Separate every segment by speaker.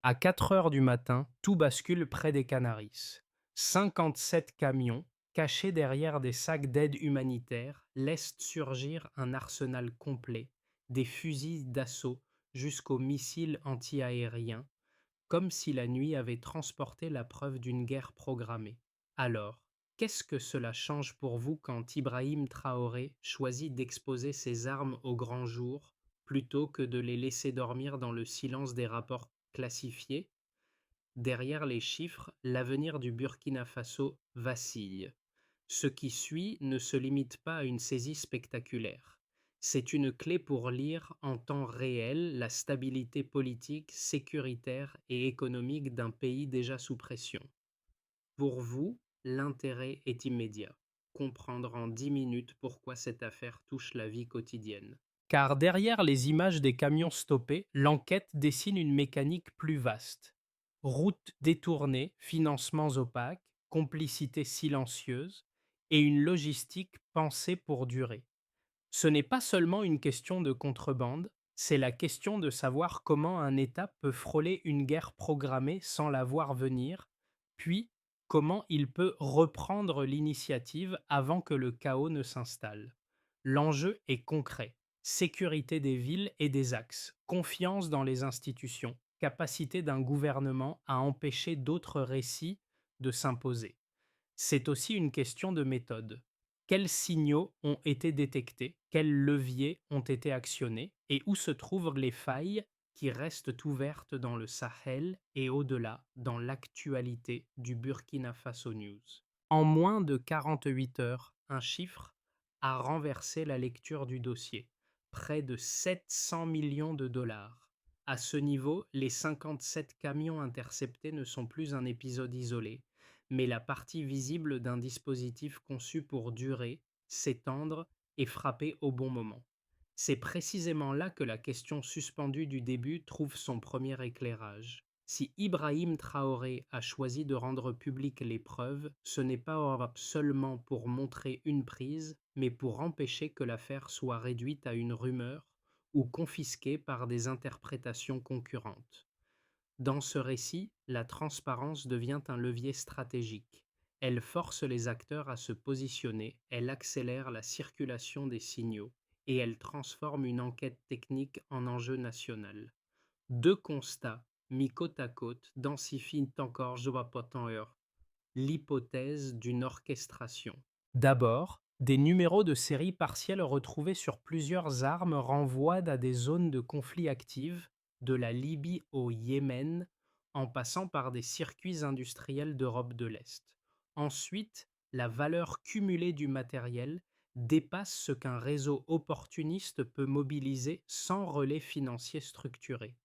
Speaker 1: À 4 heures du matin, tout bascule près des Canaries. 57 camions, cachés derrière des sacs d'aide humanitaire, laissent surgir un arsenal complet, des fusils d'assaut jusqu'aux missiles anti-aériens, comme si la nuit avait transporté la preuve d'une guerre programmée. Alors, qu'est-ce que cela change pour vous quand Ibrahim Traoré choisit d'exposer ses armes au grand jour plutôt que de les laisser dormir dans le silence des rapports classifiés? Derrière les chiffres, l'avenir du Burkina Faso vacille. Ce qui suit ne se limite pas à une saisie spectaculaire. C'est une clé pour lire en temps réel la stabilité politique, sécuritaire et économique d'un pays déjà sous pression. Pour vous, l'intérêt est immédiat. Comprendre en 10 minutes pourquoi cette affaire touche la vie quotidienne. Car derrière les images des camions stoppés, l'enquête dessine une mécanique plus vaste. Routes détournées, financements opaques, complicité silencieuse et une logistique pensée pour durer. Ce n'est pas seulement une question de contrebande, c'est la question de savoir comment un État peut frôler une guerre programmée sans la voir venir, puis comment il peut reprendre l'initiative avant que le chaos ne s'installe. L'enjeu est concret: sécurité des villes et des axes, confiance dans les institutions, capacité d'un gouvernement à empêcher d'autres récits de s'imposer. C'est aussi une question de méthode. Quels signaux ont été détectés? Quels leviers ont été actionnés? Et où se trouvent les failles qui restent ouvertes dans le Sahel et au-delà dans l'actualité du Burkina Faso News? En moins de 48 heures, un chiffre a renversé la lecture du dossier: près de 700 millions de dollars. À ce niveau, les 57 camions interceptés ne sont plus un épisode isolé, mais la partie visible d'un dispositif conçu pour durer, s'étendre et frapper au bon moment. C'est précisément là que la question suspendue du début trouve son premier éclairage. Si Ibrahim Traoré a choisi de rendre publiques les preuves, ce n'est pas seulement pour montrer une prise, mais pour empêcher que l'affaire soit réduite à une rumeur ou confisquée par des interprétations concurrentes. Dans ce récit, la transparence devient un levier stratégique. Elle force les acteurs à se positionner, elle accélère la circulation des signaux et elle transforme une enquête technique en enjeu national. Deux constats, mis côte à côte, densifient encore Joapotaneur l'hypothèse d'une orchestration. D'abord, des numéros de série partiels retrouvés sur plusieurs armes renvoient à des zones de conflit actives, de la Libye au Yémen, en passant par des circuits industriels d'Europe de l'Est. Ensuite, la valeur cumulée du matériel dépasse ce qu'un réseau opportuniste peut mobiliser sans relais financier structuré.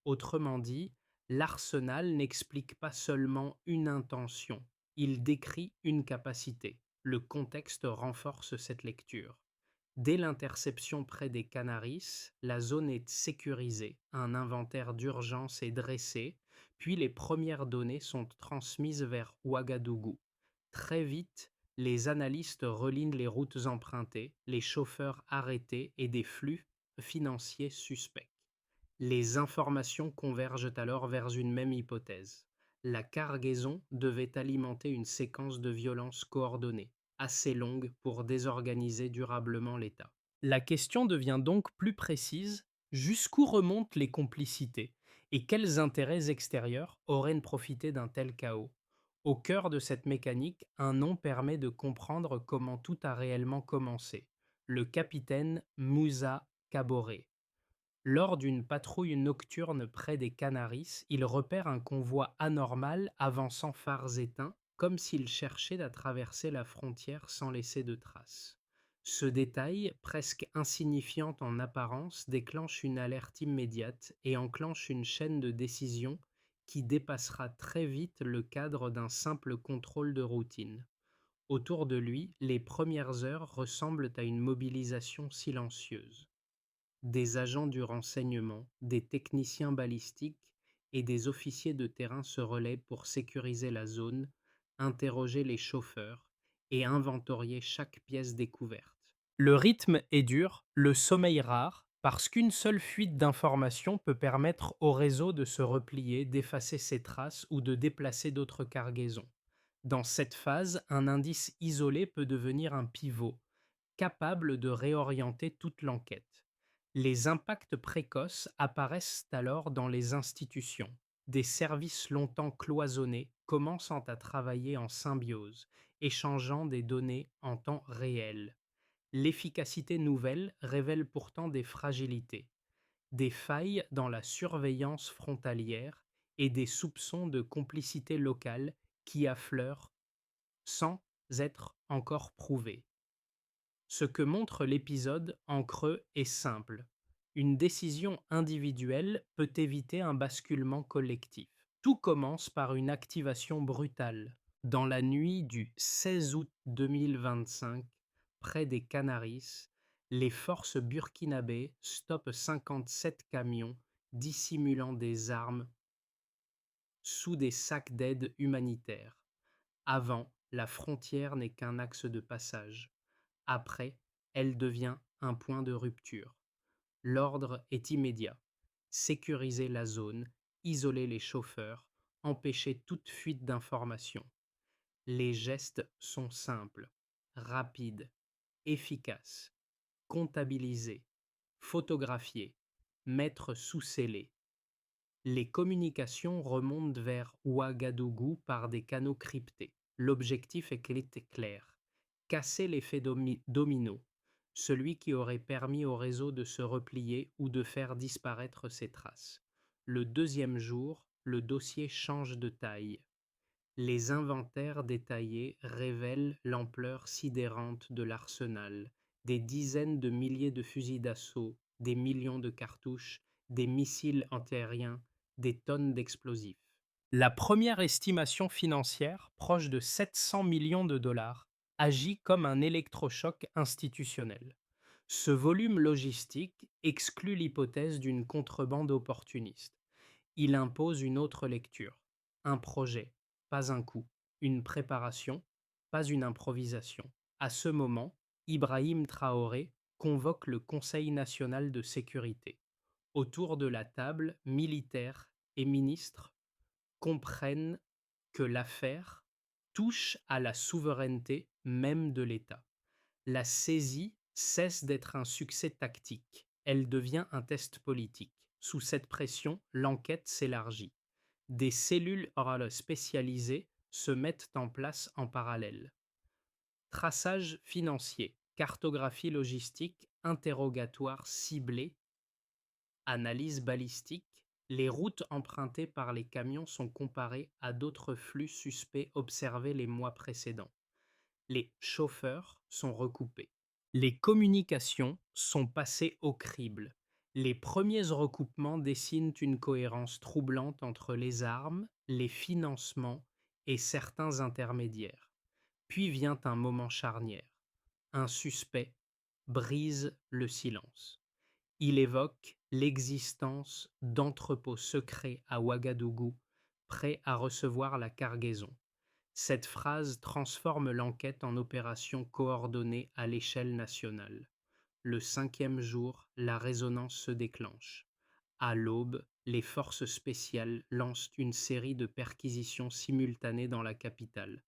Speaker 1: Autrement dit, l'arsenal n'explique pas seulement une intention, il décrit une capacité. Le contexte renforce cette lecture. Dès l'interception près des Canaries, la zone est sécurisée, un inventaire d'urgence est dressé, puis les premières données sont transmises vers Ouagadougou. Très vite, les analystes relignent les routes empruntées, les chauffeurs arrêtés et des flux financiers suspects. Les informations convergent alors vers une même hypothèse. La cargaison devait alimenter une séquence de violences coordonnées, assez longue pour désorganiser durablement l'État. La question devient donc plus précise: jusqu'où remontent les complicités et quels intérêts extérieurs auraient profité d'un tel chaos? Au cœur de cette mécanique, un nom permet de comprendre comment tout a réellement commencé: le capitaine Moussa Kaboré. Lors d'une patrouille nocturne près des Canaries, il repère un convoi anormal avançant phares éteints, comme s'il cherchait à traverser la frontière sans laisser de traces. Ce détail, presque insignifiant en apparence, déclenche une alerte immédiate et enclenche une chaîne de décisions qui dépassera très vite le cadre d'un simple contrôle de routine. Autour de lui, les premières heures ressemblent à une mobilisation silencieuse. Des agents du renseignement, des techniciens balistiques et des officiers de terrain se relaient pour sécuriser la zone, interroger les chauffeurs et inventorier chaque pièce découverte. Le rythme est dur, le sommeil rare, Parce qu'une seule fuite d'informations peut permettre au réseau de se replier, d'effacer ses traces ou de déplacer d'autres cargaisons. Dans cette phase, un indice isolé peut devenir un pivot, capable de réorienter toute l'enquête. Les impacts précoces apparaissent alors dans les institutions. Des services longtemps cloisonnés commençant à travailler en symbiose, échangeant des données en temps réel. L'efficacité nouvelle révèle pourtant des fragilités, des failles dans la surveillance frontalière et des soupçons de complicité locale qui affleurent sans être encore prouvés. Ce que montre l'épisode en creux est simple. Une décision individuelle peut éviter un basculement collectif. Tout commence par une activation brutale. Dans la nuit du 16 août 2025, près des Canaries, les forces burkinabées stoppent 57 camions dissimulant des armes sous des sacs d'aide humanitaire. Avant, la frontière n'est qu'un axe de passage. Après, elle devient un point de rupture. L'ordre est immédiat. Sécuriser la zone, isoler les chauffeurs, empêcher toute fuite d'informations. Les gestes sont simples, rapides, efficaces. Comptabiliser, photographier, mettre sous scellé. Les communications remontent vers Ouagadougou par des canaux cryptés. L'objectif est clair: casser l'effet domino, celui qui aurait permis au réseau de se replier ou de faire disparaître ses traces. Le deuxième jour, le dossier change de taille. Les inventaires détaillés révèlent l'ampleur sidérante de l'arsenal: des dizaines de milliers de fusils d'assaut, des millions de cartouches, des missiles antiaériens, des tonnes d'explosifs. La première estimation financière, proche de 700 millions de dollars, agit comme un électrochoc institutionnel. Ce volume logistique exclut l'hypothèse d'une contrebande opportuniste. Il impose une autre lecture: un projet, pas un coup; une préparation, pas une improvisation. À ce moment, Ibrahim Traoré convoque le Conseil national de sécurité. Autour de la table, militaires et ministres comprennent que l'affaire touche à la souveraineté même de l'État. La saisie cesse d'être un succès tactique, elle devient un test politique. Sous cette pression, l'enquête s'élargit. Des cellules spécialisées se mettent en place en parallèle. Traçage financier, cartographie logistique, interrogatoire ciblé, analyse balistique. Les routes empruntées par les camions sont comparées à d'autres flux suspects observés les mois précédents. Les chauffeurs sont recoupés. Les communications sont passées au crible. Les premiers recoupements dessinent une cohérence troublante entre les armes, les financements et certains intermédiaires. Puis vient un moment charnière. Un suspect brise le silence. Il évoque l'existence d'entrepôts secrets à Ouagadougou, prêts à recevoir la cargaison. Cette phrase transforme l'enquête en opération coordonnée à l'échelle nationale. Le cinquième jour, la résonance se déclenche. À l'aube, les forces spéciales lancent une série de perquisitions simultanées dans la capitale.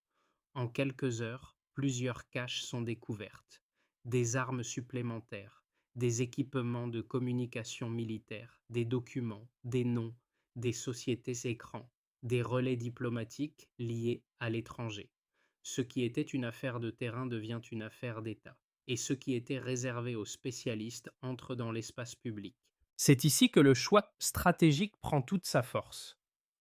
Speaker 1: En quelques heures, plusieurs caches sont découvertes. Des armes supplémentaires, des équipements de communication militaire, des documents, des noms, des sociétés écrans, des relais diplomatiques liés à l'étranger. Ce qui était une affaire de terrain devient une affaire d'État, et ce qui était réservé aux spécialistes entre dans l'espace public. C'est ici que le choix stratégique prend toute sa force.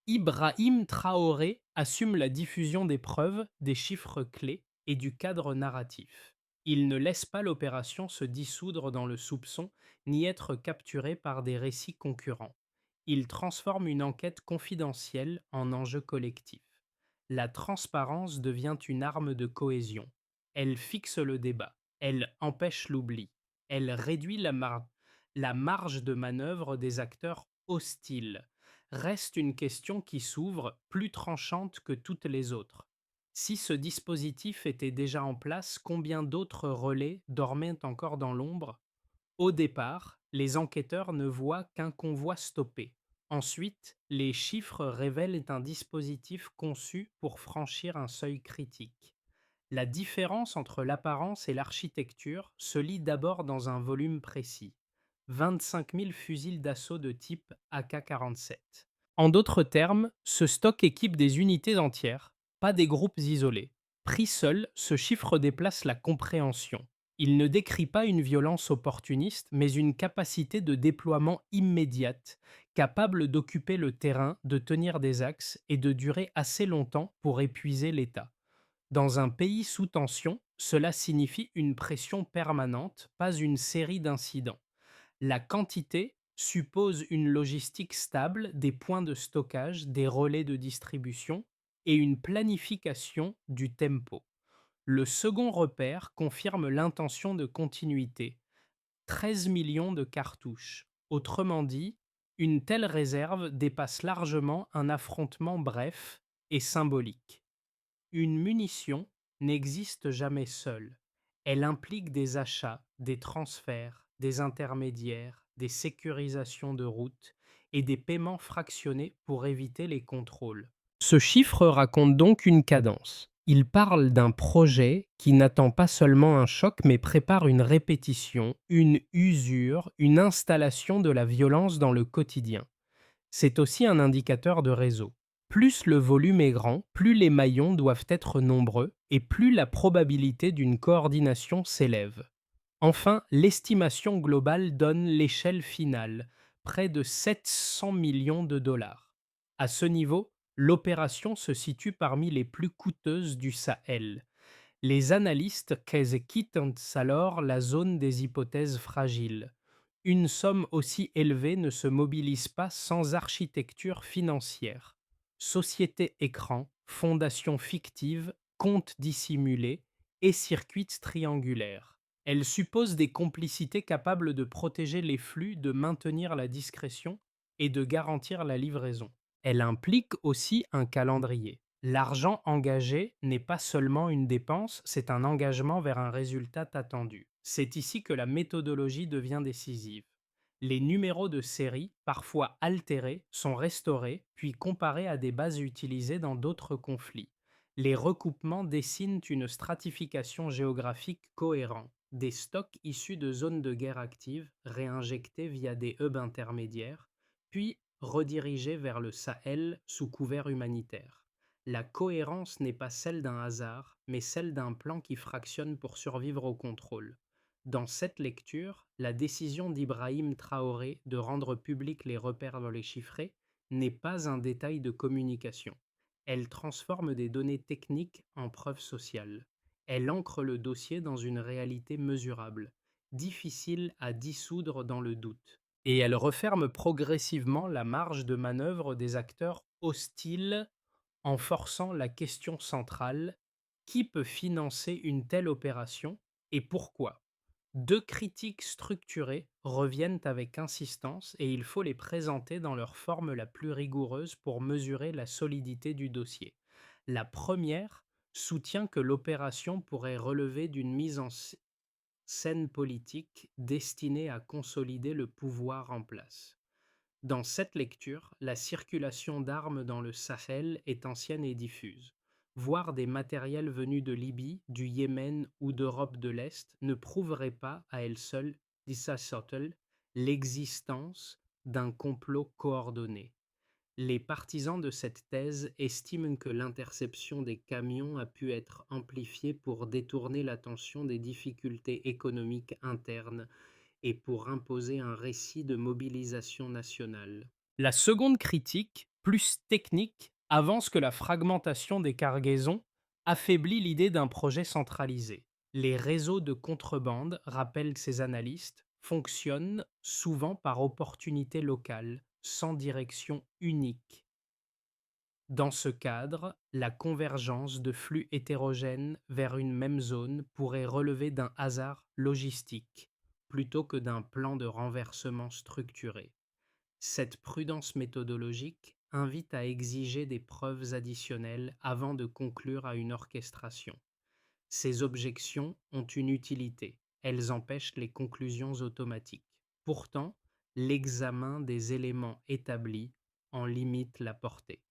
Speaker 1: Ibrahim Traoré assume la diffusion des preuves, des chiffres clés et du cadre narratif. Il ne laisse pas l'opération se dissoudre dans le soupçon ni être capturé par des récits concurrents. Il transforme une enquête confidentielle en enjeu collectif. La transparence devient une arme de cohésion. Elle fixe le débat, elle empêche l'oubli, elle réduit la marge de manœuvre des acteurs hostiles. Reste une question qui s'ouvre, plus tranchante que toutes les autres. Si ce dispositif était déjà en place, combien d'autres relais dormaient encore dans l'ombre? Au départ, les enquêteurs ne voient qu'un convoi stoppé. Ensuite, les chiffres révèlent un dispositif conçu pour franchir un seuil critique. La différence entre l'apparence et l'architecture se lit d'abord dans un volume précis: 25 000 fusils d'assaut de type AK-47. En d'autres termes, ce stock équipe des unités entières, pas des groupes isolés. Pris seul, ce chiffre déplace la compréhension. Il ne décrit pas une violence opportuniste, mais une capacité de déploiement immédiate, capable d'occuper le terrain, de tenir des axes et de durer assez longtemps pour épuiser l'État. Dans un pays sous tension, cela signifie une pression permanente, pas une série d'incidents. La quantité suppose une logistique stable, des points de stockage, des relais de distribution et une planification du tempo. Le second repère confirme l'intention de continuité: 13 millions de cartouches. Autrement dit, une telle réserve dépasse largement un affrontement bref et symbolique. Une munition n'existe jamais seule. Elle implique des achats, des transferts, des intermédiaires, des sécurisations de routes et des paiements fractionnés pour éviter les contrôles. Ce chiffre raconte donc une cadence. Il parle d'un projet qui n'attend pas seulement un choc, mais prépare une répétition, une usure, une installation de la violence dans le quotidien. C'est aussi un indicateur de réseau. Plus le volume est grand, plus les maillons doivent être nombreux et plus la probabilité d'une coordination s'élève. Enfin, l'estimation globale donne l'échelle finale: près de 700 millions de dollars. À ce niveau, l'opération se situe parmi les plus coûteuses du Sahel. Les analystes quittent alors la zone des hypothèses fragiles. Une somme aussi élevée ne se mobilise pas sans architecture financière. Société écran, fondations fictives, comptes dissimulés et circuits triangulaires. Elle suppose des complicités capables de protéger les flux, de maintenir la discrétion et de garantir la livraison. Elle implique aussi un calendrier. L'argent engagé n'est pas seulement une dépense, c'est un engagement vers un résultat attendu. C'est ici que la méthodologie devient décisive. Les numéros de série, parfois altérés, sont restaurés, puis comparés à des bases utilisées dans d'autres conflits. Les recoupements dessinent une stratification géographique cohérente. Des stocks issus de zones de guerre actives, réinjectés via des hubs intermédiaires, puis redirigés vers le Sahel sous couvert humanitaire. La cohérence n'est pas celle d'un hasard, mais celle d'un plan qui fractionne pour survivre au contrôle. Dans cette lecture, la décision d'Ibrahim Traoré de rendre publics les repères dans les chiffrés n'est pas un détail de communication. Elle transforme des données techniques en preuves sociales. Elle ancre le dossier dans une réalité mesurable, difficile à dissoudre dans le doute. Et elle referme progressivement la marge de manœuvre des acteurs hostiles en forçant la question centrale: qui peut financer une telle opération et pourquoi? Deux critiques structurées reviennent avec insistance et il faut les présenter dans leur forme la plus rigoureuse pour mesurer la solidité du dossier. La première soutient que l'opération pourrait relever d'une mise en scène politique destinée à consolider le pouvoir en place. Dans cette lecture, la circulation d'armes dans le Sahel est ancienne et diffuse. Voir des matériels venus de Libye, du Yémen ou d'Europe de l'Est ne prouverait pas à elle seule, dit Aristotle, l'existence d'un complot coordonné. Les partisans de cette thèse estiment que l'interception des camions a pu être amplifiée pour détourner l'attention des difficultés économiques internes et pour imposer un récit de mobilisation nationale. La seconde critique, plus technique, avance que la fragmentation des cargaisons affaiblit l'idée d'un projet centralisé. Les réseaux de contrebande, rappellent ces analystes, fonctionnent souvent par opportunité locale, sans direction unique. Dans ce cadre, la convergence de flux hétérogènes vers une même zone pourrait relever d'un hasard logistique plutôt que d'un plan de renversement structuré. Cette prudence méthodologique invite à exiger des preuves additionnelles avant de conclure à une orchestration. Ces objections ont une utilité: elles empêchent les conclusions automatiques. Pourtant, l'examen des éléments établis en limite la portée.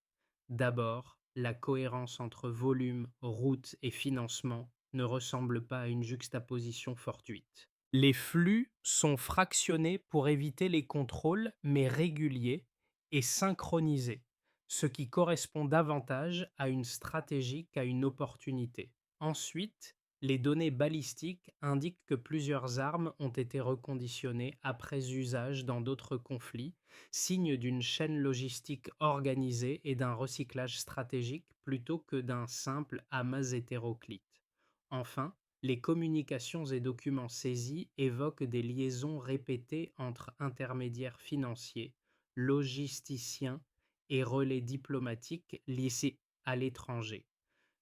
Speaker 1: D'abord, la cohérence entre volume, route et financement ne ressemble pas à une juxtaposition fortuite. Les flux sont fractionnés pour éviter les contrôles, mais réguliers et synchronisés, ce qui correspond davantage à une stratégie qu'à une opportunité. Ensuite, les données balistiques indiquent que plusieurs armes ont été reconditionnées après usage dans d'autres conflits, signe d'une chaîne logistique organisée et d'un recyclage stratégique plutôt que d'un simple amas hétéroclite. Enfin, les communications et documents saisis évoquent des liaisons répétées entre intermédiaires financiers, logisticiens et relais diplomatiques liés à l'étranger.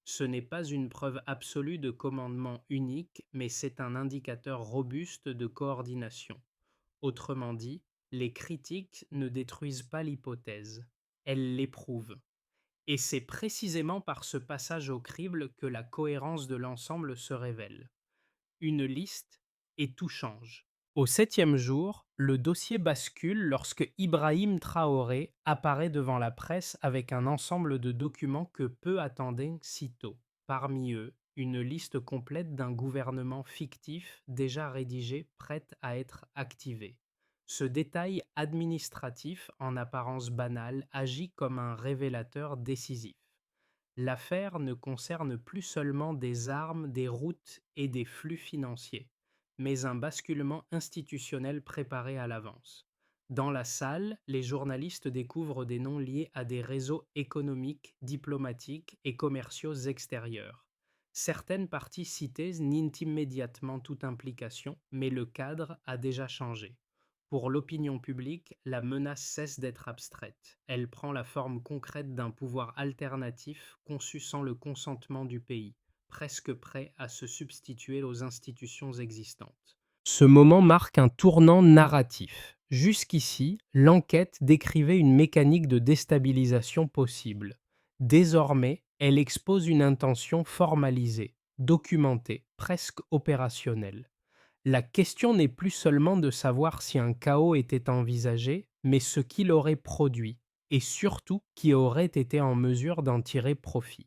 Speaker 1: Ce n'est pas une preuve absolue de commandement unique, mais c'est un indicateur robuste de coordination. Autrement dit, les critiques ne détruisent pas l'hypothèse, elles l'éprouvent. Et c'est précisément par ce passage au crible que la cohérence de l'ensemble se révèle. Une liste et tout change. Au septième jour, le dossier bascule lorsque Ibrahim Traoré apparaît devant la presse avec un ensemble de documents que peu attendaient sitôt. Parmi eux, une liste complète d'un gouvernement fictif déjà rédigé, prête à être activé. Ce détail administratif, en apparence banal, agit comme un révélateur décisif. L'affaire ne concerne plus seulement des armes, des routes et des flux financiers, mais un basculement institutionnel préparé à l'avance. Dans la salle, les journalistes découvrent des noms liés à des réseaux économiques, diplomatiques et commerciaux extérieurs. Certaines parties citées nient immédiatement toute implication, mais le cadre a déjà changé. Pour l'opinion publique, la menace cesse d'être abstraite. Elle prend la forme concrète d'un pouvoir alternatif conçu sans le consentement du pays, presque prêt à se substituer aux institutions existantes. Ce moment marque un tournant narratif. Jusqu'ici, l'enquête décrivait une mécanique de déstabilisation possible. Désormais, elle expose une intention formalisée, documentée, presque opérationnelle. La question n'est plus seulement de savoir si un chaos était envisagé, mais ce qu'il aurait produit, et surtout qui aurait été en mesure d'en tirer profit.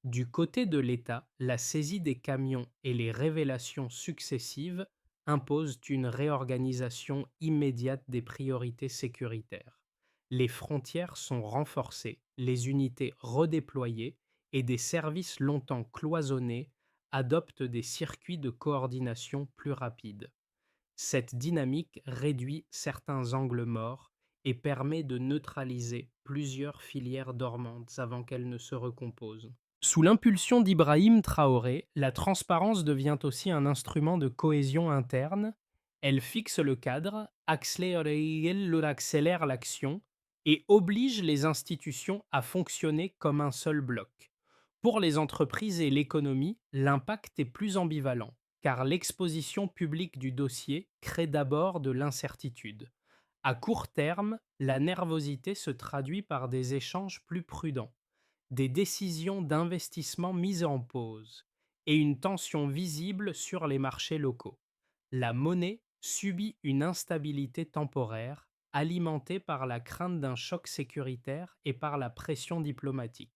Speaker 1: Du côté de l'État, la saisie des camions et les révélations successives imposent une réorganisation immédiate des priorités sécuritaires. Les frontières sont renforcées, les unités redéployées et des services longtemps cloisonnés adoptent des circuits de coordination plus rapides. Cette dynamique réduit certains angles morts et permet de neutraliser plusieurs filières dormantes avant qu'elles ne se recomposent. Sous l'impulsion d'Ibrahim Traoré, la transparence devient aussi un instrument de cohésion interne. Elle fixe le cadre, accélère l'action et oblige les institutions à fonctionner comme un seul bloc. Pour les entreprises et l'économie, l'impact est plus ambivalent, car l'exposition publique du dossier crée d'abord de l'incertitude. À court terme, la nervosité se traduit par des échanges plus prudents, des décisions d'investissement mises en pause et une tension visible sur les marchés locaux. La monnaie subit une instabilité temporaire alimentée par la crainte d'un choc sécuritaire et par la pression diplomatique.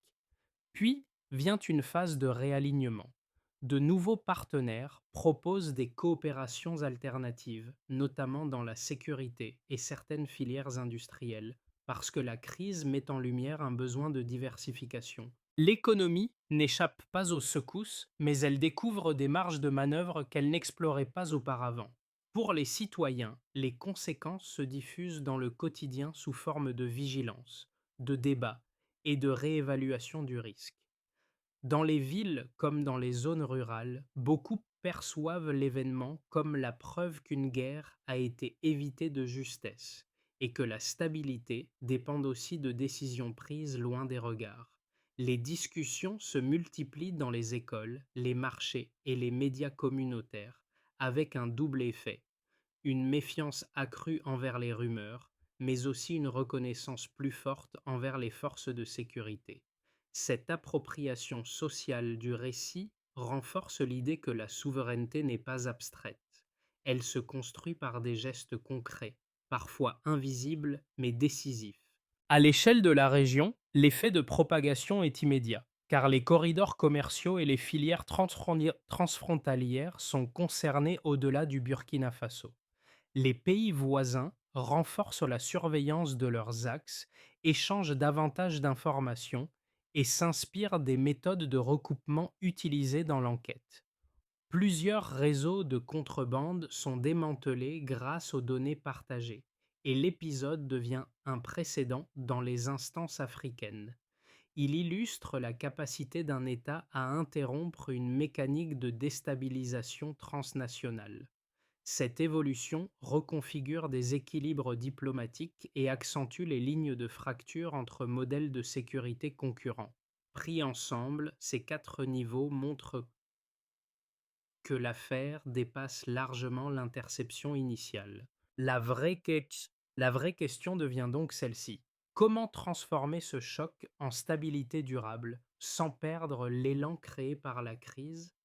Speaker 1: Puis vient une phase de réalignement. De nouveaux partenaires proposent des coopérations alternatives, notamment dans la sécurité et certaines filières industrielles, parce que la crise met en lumière un besoin de diversification. L'économie n'échappe pas aux secousses, mais elle découvre des marges de manœuvre qu'elle n'explorait pas auparavant. Pour les citoyens, les conséquences se diffusent dans le quotidien sous forme de vigilance, de débat et de réévaluation du risque. Dans les villes comme dans les zones rurales, beaucoup perçoivent l'événement comme la preuve qu'une guerre a été évitée de justesse et que la stabilité dépend aussi de décisions prises loin des regards. Les discussions se multiplient dans les écoles, les marchés et les médias communautaires, avec un double effet: une méfiance accrue envers les rumeurs, mais aussi une reconnaissance plus forte envers les forces de sécurité. Cette appropriation sociale du récit renforce l'idée que la souveraineté n'est pas abstraite. Elle se construit par des gestes concrets, parfois invisibles mais décisifs. À l'échelle de la région, l'effet de propagation est immédiat, car les corridors commerciaux et les filières transfrontalières sont concernés au-delà du Burkina Faso. Les pays voisins renforcent la surveillance de leurs axes, échangent davantage d'informations et s'inspirent des méthodes de recoupement utilisées dans l'enquête. Plusieurs réseaux de contrebande sont démantelés grâce aux données partagées, et l'épisode devient un précédent dans les instances africaines. Il illustre la capacité d'un État à interrompre une mécanique de déstabilisation transnationale. Cette évolution reconfigure des équilibres diplomatiques et accentue les lignes de fracture entre modèles de sécurité concurrents. Pris ensemble, ces quatre niveaux montrent que l'affaire dépasse largement l'interception initiale. La vraie question devient donc celle-ci. Comment transformer ce choc en stabilité durable sans perdre l'élan créé par la crise?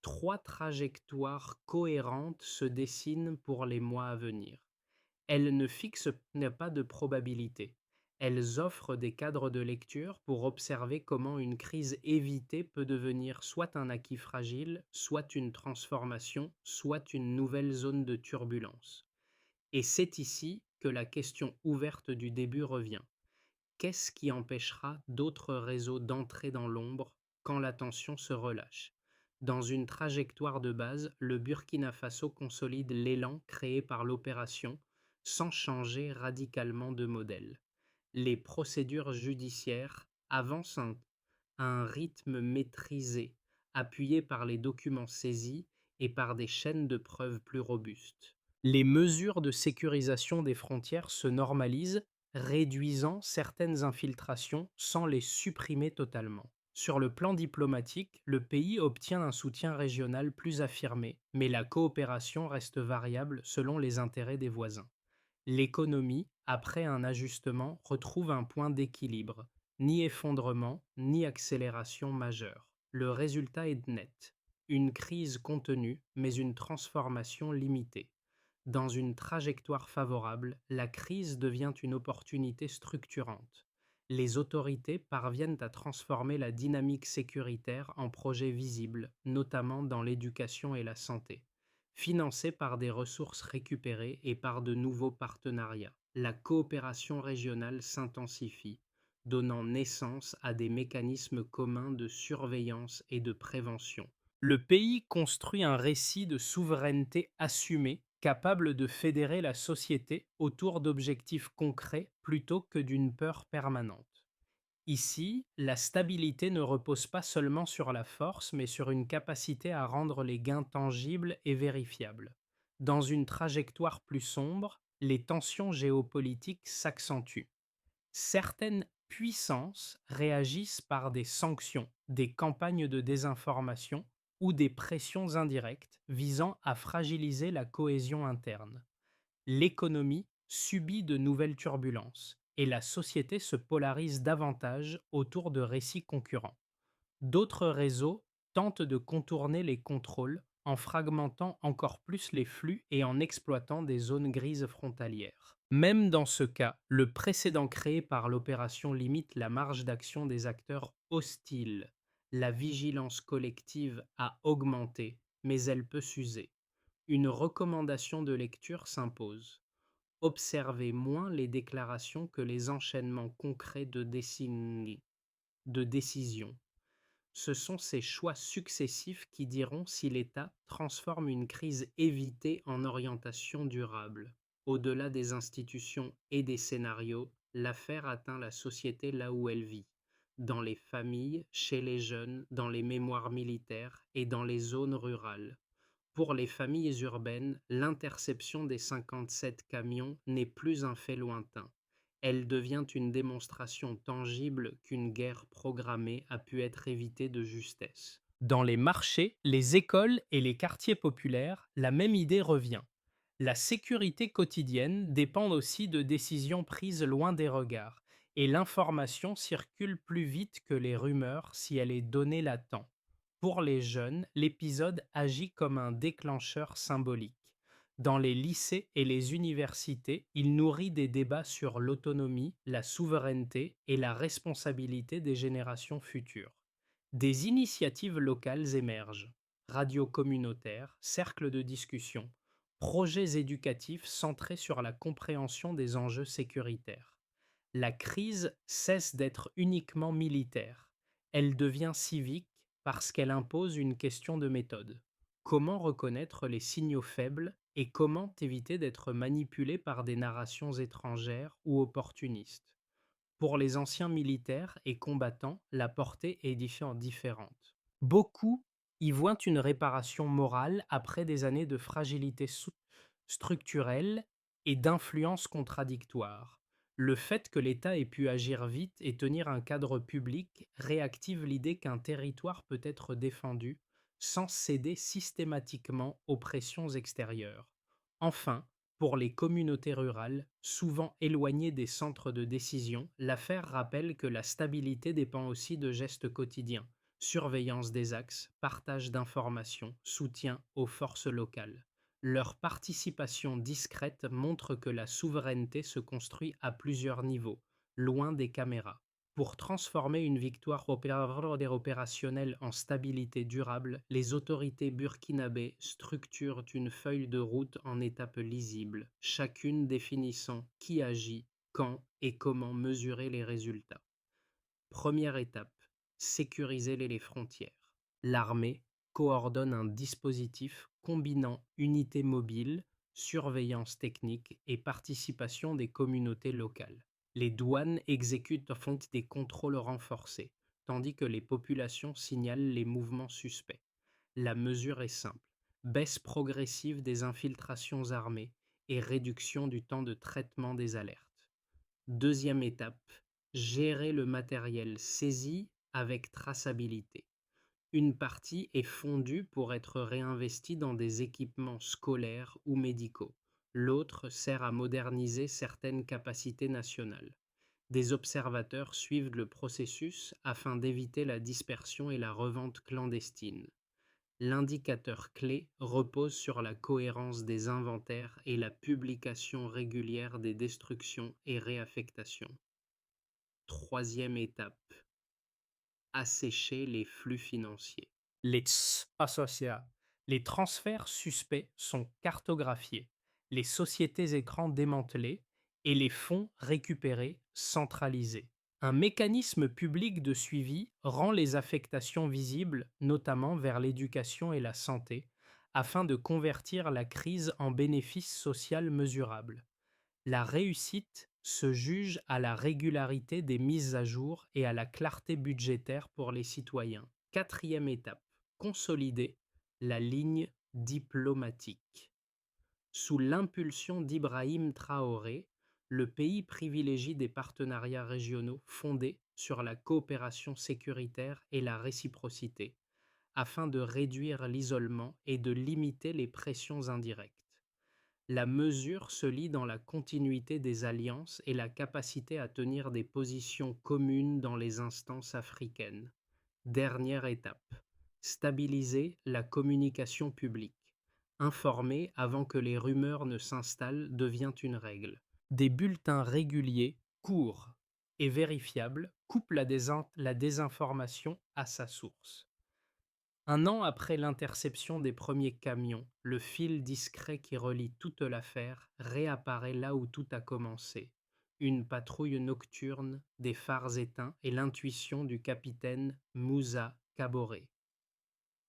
Speaker 1: Trois trajectoires cohérentes se dessinent pour les mois à venir. Elles ne fixent pas de probabilité. Elles offrent des cadres de lecture pour observer comment une crise évitée peut devenir soit un acquis fragile, soit une transformation, soit une nouvelle zone de turbulence. Et c'est ici que la question ouverte du début revient. Qu'est-ce qui empêchera d'autres réseaux d'entrer dans l'ombre quand la tension se relâche? Dans une trajectoire de base, le Burkina Faso consolide l'élan créé par l'opération sans changer radicalement de modèle. Les procédures judiciaires avancent à un rythme maîtrisé, appuyé par les documents saisis et par des chaînes de preuves plus robustes. Les mesures de sécurisation des frontières se normalisent, réduisant certaines infiltrations sans les supprimer totalement. Sur le plan diplomatique, le pays obtient un soutien régional plus affirmé, mais la coopération reste variable selon les intérêts des voisins. L'économie, après un ajustement, retrouve un point d'équilibre, ni effondrement, ni accélération majeure. Le résultat est net. Une crise contenue, mais une transformation limitée. Dans une trajectoire favorable, la crise devient une opportunité structurante. Les autorités parviennent à transformer la dynamique sécuritaire en projets visibles, notamment dans l'éducation et la santé. Financés par des ressources récupérées et par de nouveaux partenariats, la coopération régionale s'intensifie, donnant naissance à des mécanismes communs de surveillance et de prévention. Le pays construit un récit de souveraineté assumée, capable de fédérer la société autour d'objectifs concrets plutôt que d'une peur permanente. Ici, la stabilité ne repose pas seulement sur la force, mais sur une capacité à rendre les gains tangibles et vérifiables. Dans une trajectoire plus sombre, les tensions géopolitiques s'accentuent. Certaines puissances réagissent par des sanctions, des campagnes de désinformation ou des pressions indirectes visant à fragiliser la cohésion interne. L'économie subit de nouvelles turbulences et la société se polarise davantage autour de récits concurrents. D'autres réseaux tentent de contourner les contrôles en fragmentant encore plus les flux et en exploitant des zones grises frontalières. Même dans ce cas, le précédent créé par l'opération limite la marge d'action des acteurs hostiles. La vigilance collective a augmenté, mais elle peut s'user. Une recommandation de lecture s'impose. Observez moins les déclarations que les enchaînements concrets de décisions. Ce sont ces choix successifs qui diront si l'État transforme une crise évitée en orientation durable. Au-delà des institutions et des scénarios, l'affaire atteint la société là où elle vit, dans les familles, chez les jeunes, dans les mémoires militaires et dans les zones rurales. Pour les familles urbaines, l'interception des 57 camions n'est plus un fait lointain. Elle devient une démonstration tangible qu'une guerre programmée a pu être évitée de justesse. Dans les marchés, les écoles et les quartiers populaires, la même idée revient. La sécurité quotidienne dépend aussi de décisions prises loin des regards, et l'information circule plus vite que les rumeurs si elle est donnée à temps. Pour les jeunes, l'épisode agit comme un déclencheur symbolique. Dans les lycées et les universités, il nourrit des débats sur l'autonomie, la souveraineté et la responsabilité des générations futures. Des initiatives locales émergent: radios communautaires, cercles de discussion, projets éducatifs centrés sur la compréhension des enjeux sécuritaires. La crise cesse d'être uniquement militaire. Elle devient civique parce qu'elle impose une question de méthode. Comment reconnaître les signaux faibles et comment éviter d'être manipulé par des narrations étrangères ou opportunistes? Pour les anciens militaires et combattants, la portée est différente. Beaucoup y voient une réparation morale après des années de fragilité structurelle et d'influences contradictoires. Le fait que l'État ait pu agir vite et tenir un cadre public réactive l'idée qu'un territoire peut être défendu sans céder systématiquement aux pressions extérieures. Enfin, pour les communautés rurales, souvent éloignées des centres de décision, l'affaire rappelle que la stabilité dépend aussi de gestes quotidiens: surveillance des axes, partage d'informations, soutien aux forces locales. Leur participation discrète montre que la souveraineté se construit à plusieurs niveaux, loin des caméras. Pour transformer une victoire opérationnelle en stabilité durable, les autorités burkinabées structurent une feuille de route en étapes lisibles, chacune définissant qui agit, quand et comment mesurer les résultats. Première étape: sécuriser les frontières. L'armée coordonne un dispositif combinant unités mobiles, surveillance technique et participation des communautés locales. Les douanes font des contrôles renforcés, tandis que les populations signalent les mouvements suspects. La mesure est simple: baisse progressive des infiltrations armées et réduction du temps de traitement des alertes. Deuxième étape: gérer le matériel saisi avec traçabilité. Une partie est fondue pour être réinvestie dans des équipements scolaires ou médicaux. L'autre sert à moderniser certaines capacités nationales. Des observateurs suivent le processus afin d'éviter la dispersion et la revente clandestine. L'indicateur clé repose sur la cohérence des inventaires et la publication régulière des destructions et réaffectations. Troisième étape: assécher les flux financiers. Les associés. Les transferts suspects sont cartographiés, les sociétés écrans démantelées et les fonds récupérés centralisés. Un mécanisme public de suivi rend les affectations visibles, notamment vers l'éducation et la santé, afin de convertir la crise en bénéfice social mesurable. La réussite se juge à la régularité des mises à jour et à la clarté budgétaire pour les citoyens. Quatrième étape: consolider la ligne diplomatique. Sous l'impulsion d'Ibrahim Traoré, le pays privilégie des partenariats régionaux fondés sur la coopération sécuritaire et la réciprocité, afin de réduire l'isolement et de limiter les pressions indirectes. La mesure se lie dans la continuité des alliances et la capacité à tenir des positions communes dans les instances africaines. Dernière étape: stabiliser la communication publique. Informer avant que les rumeurs ne s'installent devient une règle. Des bulletins réguliers, courts et vérifiables coupent la désinformation à sa source. Un an après l'interception des premiers camions, le fil discret qui relie toute l'affaire réapparaît là où tout a commencé: une patrouille nocturne, des phares éteints et l'intuition du capitaine Moussa Kaboré.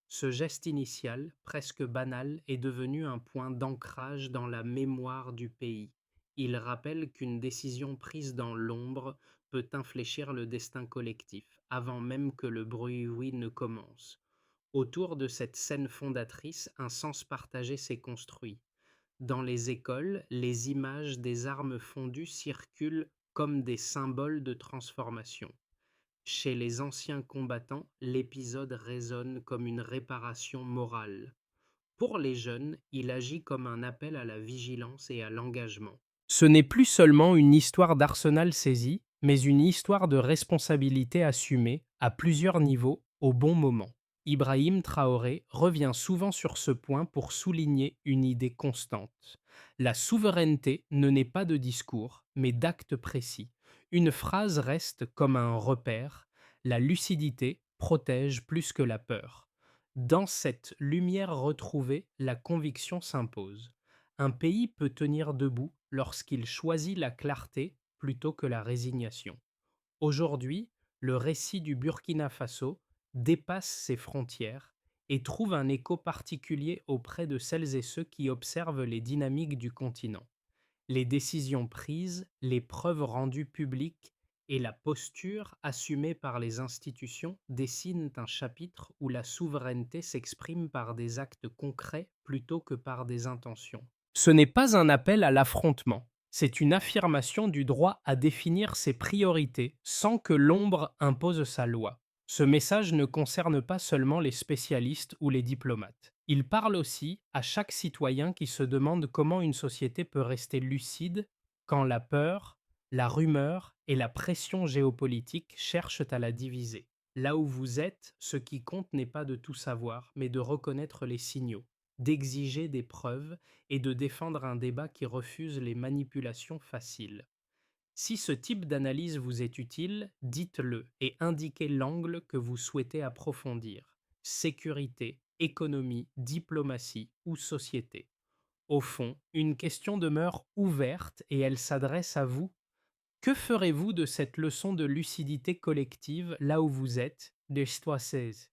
Speaker 1: Ce geste initial, presque banal, est devenu un point d'ancrage dans la mémoire du pays. Il rappelle qu'une décision prise dans l'ombre peut infléchir le destin collectif, avant même que le bruit ne commence. Autour de cette scène fondatrice, un sens partagé s'est construit. Dans les écoles, les images des armes fondues circulent comme des symboles de transformation. Chez les anciens combattants, l'épisode résonne comme une réparation morale. Pour les jeunes, il agit comme un appel à la vigilance et à l'engagement. Ce n'est plus seulement une histoire d'arsenal saisi, mais une histoire de responsabilité assumée à plusieurs niveaux au bon moment. Ibrahim Traoré revient souvent sur ce point pour souligner une idée constante. La souveraineté ne naît pas de discours, mais d'actes précis. Une phrase reste comme un repère, la lucidité protège plus que la peur. Dans cette lumière retrouvée, la conviction s'impose. Un pays peut tenir debout lorsqu'il choisit la clarté plutôt que la résignation. Aujourd'hui, le récit du Burkina Faso dépasse ses frontières et trouve un écho particulier auprès de celles et ceux qui observent les dynamiques du continent. Les décisions prises, les preuves rendues publiques et la posture assumée par les institutions dessinent un chapitre où la souveraineté s'exprime par des actes concrets plutôt que par des intentions. Ce n'est pas un appel à l'affrontement, c'est une affirmation du droit à définir ses priorités sans que l'ombre impose sa loi. Ce message ne concerne pas seulement les spécialistes ou les diplomates. Il parle aussi à chaque citoyen qui se demande comment une société peut rester lucide quand la peur, la rumeur et la pression géopolitique cherchent à la diviser. Là où vous êtes, ce qui compte n'est pas de tout savoir, mais de reconnaître les signaux, d'exiger des preuves et de défendre un débat qui refuse les manipulations faciles. Si ce type d'analyse vous est utile, dites-le et indiquez l'angle que vous souhaitez approfondir. Sécurité, économie, diplomatie ou société. Au fond, une question demeure ouverte et elle s'adresse à vous. Que ferez-vous de cette leçon de lucidité collective là où vous êtes, de 16?